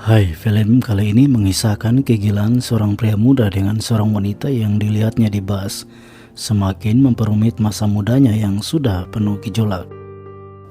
Hai, film kali ini mengisahkan kegilaan seorang pria muda dengan seorang wanita yang dilihatnya di bus, semakin memperumit masa mudanya yang sudah penuh gejolak.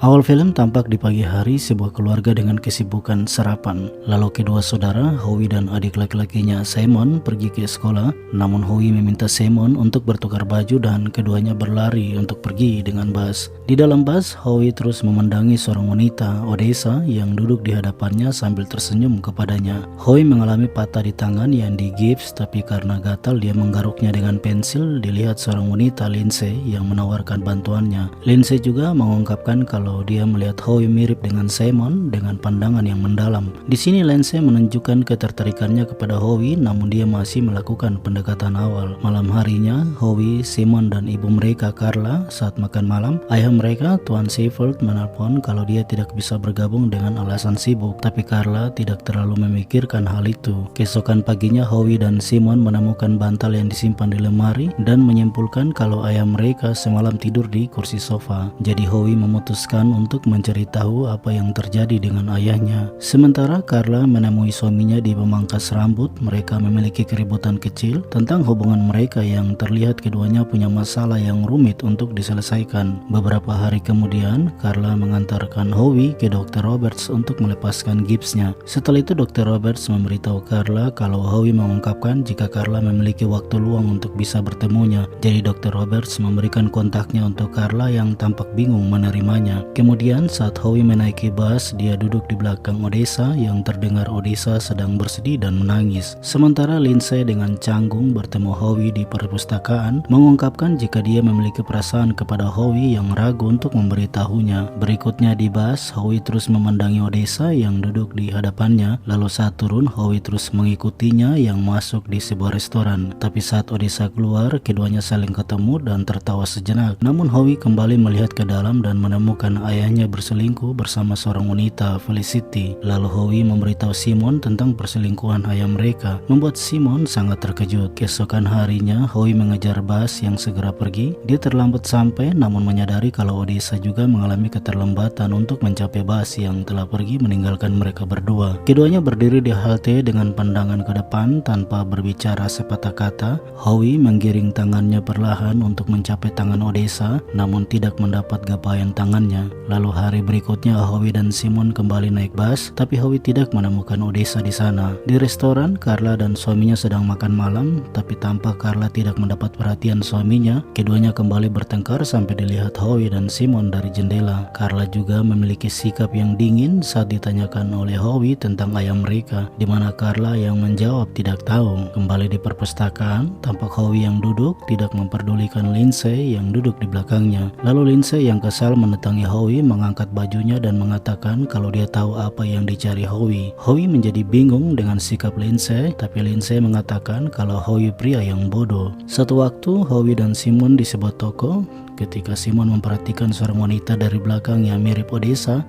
Awal film tampak di pagi hari sebuah keluarga dengan kesibukan sarapan. Lalu kedua saudara, Howie dan adik laki-lakinya Simon pergi ke sekolah. Namun Howie meminta Simon untuk bertukar baju dan keduanya berlari untuk pergi dengan bus. Di dalam bus, Howie terus memandangi seorang wanita, Odessa, yang duduk di hadapannya sambil tersenyum kepadanya. Howie mengalami patah di tangan yang digips, tapi karena gatal dia menggaruknya dengan pensil. Dilihat seorang wanita, Lindsay, yang menawarkan bantuannya. Lindsay juga mengungkapkan kalau dia melihat Howie mirip dengan Simon dengan pandangan yang mendalam. Di sini Lindsay menunjukkan ketertarikannya kepada Howie, namun dia masih melakukan pendekatan awal. Malam harinya, Howie, Simon, dan ibu mereka Carla saat makan malam. Ayah mereka, Tuan Sheffield, menelpon kalau dia tidak bisa bergabung dengan alasan sibuk, tapi Carla tidak terlalu memikirkan hal itu. Keesokan paginya, Howie dan Simon menemukan bantal yang disimpan di lemari dan menyimpulkan kalau ayah mereka semalam tidur di kursi sofa. Jadi Howie memutuskan untuk mencari tahu apa yang terjadi dengan ayahnya. Sementara Carla menemui suaminya di pemangkas rambut. Mereka memiliki keributan kecil tentang hubungan mereka yang terlihat keduanya punya masalah yang rumit untuk diselesaikan. Beberapa hari kemudian, Carla mengantarkan Howie ke Dr. Roberts untuk melepaskan gipsnya. Setelah itu Dr. Roberts memberitahu Carla kalau Howie mengungkapkan jika Carla memiliki waktu luang untuk bisa bertemunya. Jadi Dr. Roberts memberikan kontaknya untuk Carla yang tampak bingung menerimanya. Kemudian saat Howie menaiki bus, dia duduk di belakang Odessa yang terdengar Odessa sedang bersedih dan menangis. Sementara Lindsay dengan canggung bertemu Howie di perpustakaan, mengungkapkan jika dia memiliki perasaan kepada Howie yang ragu untuk memberitahunya. Berikutnya di bus, Howie terus memandangi Odessa yang duduk di hadapannya. Lalu saat turun, Howie terus mengikutinya yang masuk di sebuah restoran. Tapi saat Odessa keluar, keduanya saling ketemu dan tertawa sejenak. Namun Howie kembali melihat ke dalam dan menemukan ayahnya berselingkuh bersama seorang wanita, Felicity. Lalu Howie memberitahu Simon tentang perselingkuhan ayah mereka, membuat Simon sangat terkejut. Keesokan harinya, Howie mengejar bus yang segera pergi. Dia terlambat sampai, namun menyadari kalau Odessa juga mengalami keterlambatan untuk mencapai bus yang telah pergi meninggalkan mereka berdua. Keduanya berdiri di halte dengan pandangan ke depan tanpa berbicara sepatah kata. Howie menggiring tangannya perlahan untuk mencapai tangan Odessa, namun tidak mendapat gapaian tangannya. Lalu hari berikutnya Howie dan Simon kembali naik bus, tapi Howie tidak menemukan Odessa di sana. Di restoran, Carla dan suaminya sedang makan malam, tapi tampak Carla tidak mendapat perhatian suaminya. Keduanya kembali bertengkar sampai dilihat Howie dan Simon dari jendela. Carla juga memiliki sikap yang dingin saat ditanyakan oleh Howie tentang ayah mereka, di mana Carla yang menjawab tidak tahu. Kembali di perpustakaan, tampak Howie yang duduk tidak memperdulikan Lindsay yang duduk di belakangnya. Lalu Lindsay yang kesal mendatangi Howie, mengangkat bajunya dan mengatakan kalau dia tahu apa yang dicari Howie. Howie menjadi bingung dengan sikap Lindsay, tapi Lindsay mengatakan kalau Howie pria yang bodoh. Satu waktu Howie dan Simon di sebuah toko. Ketika Simon memperhatikan seorang wanita dari belakang yang mirip Odessa,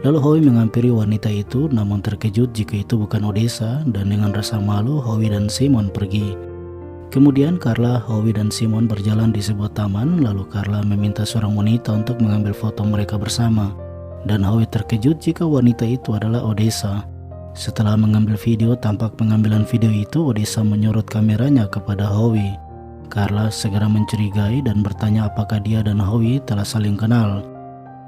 lalu Howie menghampiri wanita itu, namun terkejut jika itu bukan Odessa, dan dengan rasa malu Howie dan Simon pergi. Kemudian Carla, Howie, dan Simon berjalan di sebuah taman. Lalu Carla meminta seorang wanita untuk mengambil foto mereka bersama, dan Howie terkejut jika wanita itu adalah Odessa. Setelah mengambil video, tampak pengambilan video itu Odessa menyorot kameranya kepada Howie. Carla segera mencurigai dan bertanya apakah dia dan Howie telah saling kenal.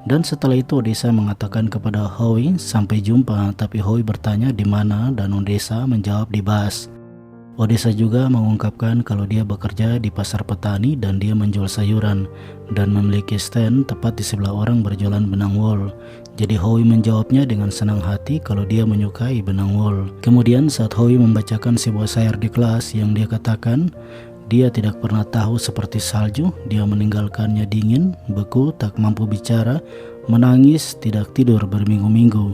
Dan setelah itu Odessa mengatakan kepada Howie sampai jumpa, tapi Howie bertanya di mana dan Odessa menjawab di bus. Odessa juga mengungkapkan kalau dia bekerja di pasar petani dan dia menjual sayuran dan memiliki stand tepat di sebelah orang berjualan benang wol. Jadi Howie menjawabnya dengan senang hati kalau dia menyukai benang wol. Kemudian saat Howie membacakan sebuah syair di kelas yang dia katakan dia tidak pernah tahu seperti salju, dia meninggalkannya dingin, beku, tak mampu bicara, menangis, tidak tidur berminggu-minggu.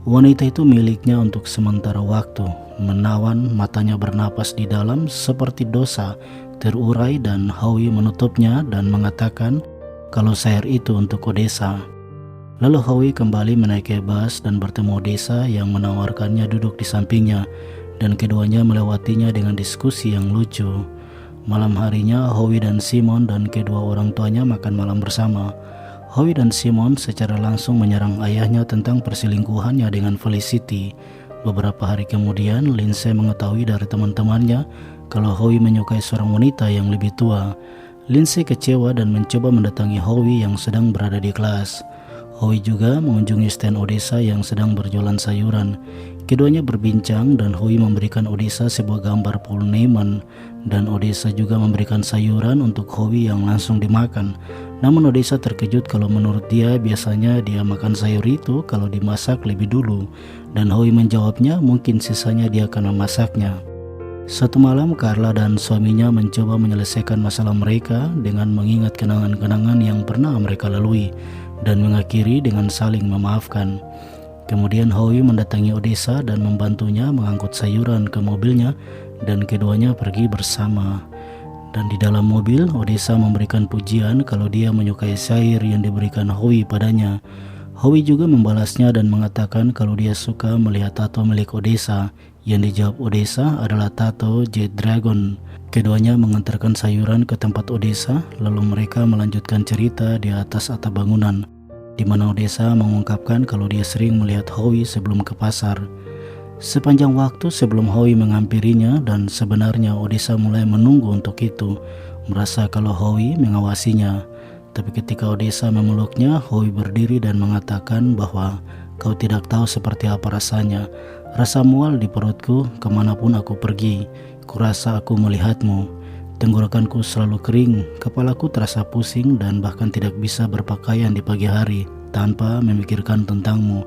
Wanita itu miliknya untuk sementara waktu. Menawan, matanya bernapas di dalam seperti dosa terurai, dan Howie menutupnya dan mengatakan kalau syair itu untuk Odessa. Lalu Howie kembali menaiki bus dan bertemu Odessa yang menawarkannya duduk di sampingnya, dan keduanya melewatinya dengan diskusi yang lucu. Malam harinya Howie dan Simon dan kedua orang tuanya makan malam bersama. Howie dan Simon secara langsung menyerang ayahnya tentang perselingkuhannya dengan Felicity. Beberapa hari kemudian, Lindsay mengetahui dari teman-temannya kalau Howie menyukai seorang wanita yang lebih tua. Lindsay kecewa dan mencoba mendatangi Howie yang sedang berada di kelas. Howie juga mengunjungi stand Odessa yang sedang berjualan sayuran. Keduanya berbincang dan Howie memberikan Odessa sebuah gambar Paul Neyman, dan Odessa juga memberikan sayuran untuk Howie yang langsung dimakan. Namun Odessa terkejut kalau menurut dia biasanya dia makan sayur itu kalau dimasak lebih dulu, dan Howie menjawabnya mungkin sisanya dia akan memasaknya. Suatu malam Carla dan suaminya mencoba menyelesaikan masalah mereka dengan mengingat kenangan-kenangan yang pernah mereka lalui dan mengakhiri dengan saling memaafkan. Kemudian Howie mendatangi Odessa dan membantunya mengangkut sayuran ke mobilnya, dan keduanya pergi bersama. Dan di dalam mobil, Odessa memberikan pujian kalau dia menyukai syair yang diberikan Howie padanya. Howie juga membalasnya dan mengatakan kalau dia suka melihat tato milik Odessa. Yang dijawab Odessa adalah tato Jet Dragon. Keduanya mengantarkan sayuran ke tempat Odessa, lalu mereka melanjutkan cerita di atas atap bangunan, di mana Odessa mengungkapkan kalau dia sering melihat Howie sebelum ke pasar. Sepanjang waktu sebelum Howie menghampirinya, dan sebenarnya Odessa mulai menunggu untuk itu, merasa kalau Howie mengawasinya. Tapi ketika Odessa memeluknya, Howie berdiri dan mengatakan bahwa kau tidak tahu seperti apa rasanya. Rasa mual di perutku kemanapun aku pergi. Kurasa aku melihatmu. Tenggorokanku selalu kering, kepalaku terasa pusing dan bahkan tidak bisa berpakaian di pagi hari tanpa memikirkan tentangmu.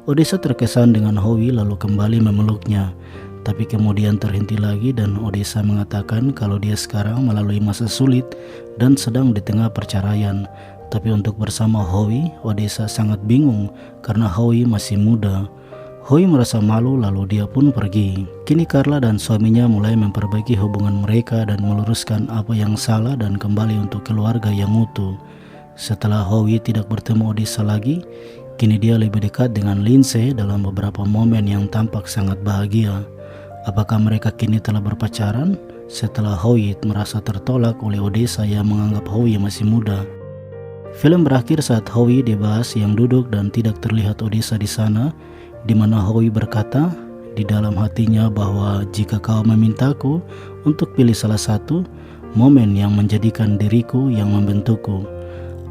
Odessa terkesan dengan Howie lalu kembali memeluknya, tapi kemudian terhenti lagi dan Odessa mengatakan kalau dia sekarang melalui masa sulit dan sedang di tengah perceraian. Tapi untuk bersama Howie, Odessa sangat bingung karena Howie masih muda. Howie merasa malu lalu dia pun pergi. Kini Carla dan suaminya mulai memperbaiki hubungan mereka dan meluruskan apa yang salah dan kembali untuk keluarga yang utuh. Setelah Howie tidak bertemu Odessa lagi, kini dia lebih dekat dengan Lindsay dalam beberapa momen yang tampak sangat bahagia. Apakah mereka kini telah berpacaran? Setelah Howie merasa tertolak oleh Odessa yang menganggap Howie masih muda. Film berakhir saat Howie dibahas yang duduk dan tidak terlihat Odessa di sana, di mana Howie berkata di dalam hatinya bahwa jika kau memintaku untuk pilih salah satu momen yang menjadikan diriku yang membentukku,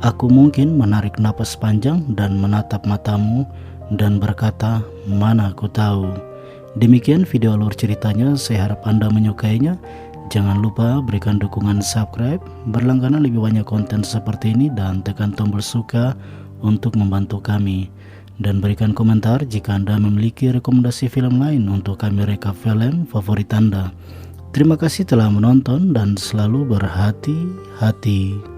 aku mungkin menarik napas panjang dan menatap matamu dan berkata, mana aku tahu. Demikian video alur ceritanya, saya harap Anda menyukainya. Jangan lupa berikan dukungan subscribe, berlangganan lebih banyak konten seperti ini, dan tekan tombol suka untuk membantu kami. Dan berikan komentar jika Anda memiliki rekomendasi film lain untuk kami rekap film favorit Anda. Terima kasih telah menonton dan selalu berhati-hati.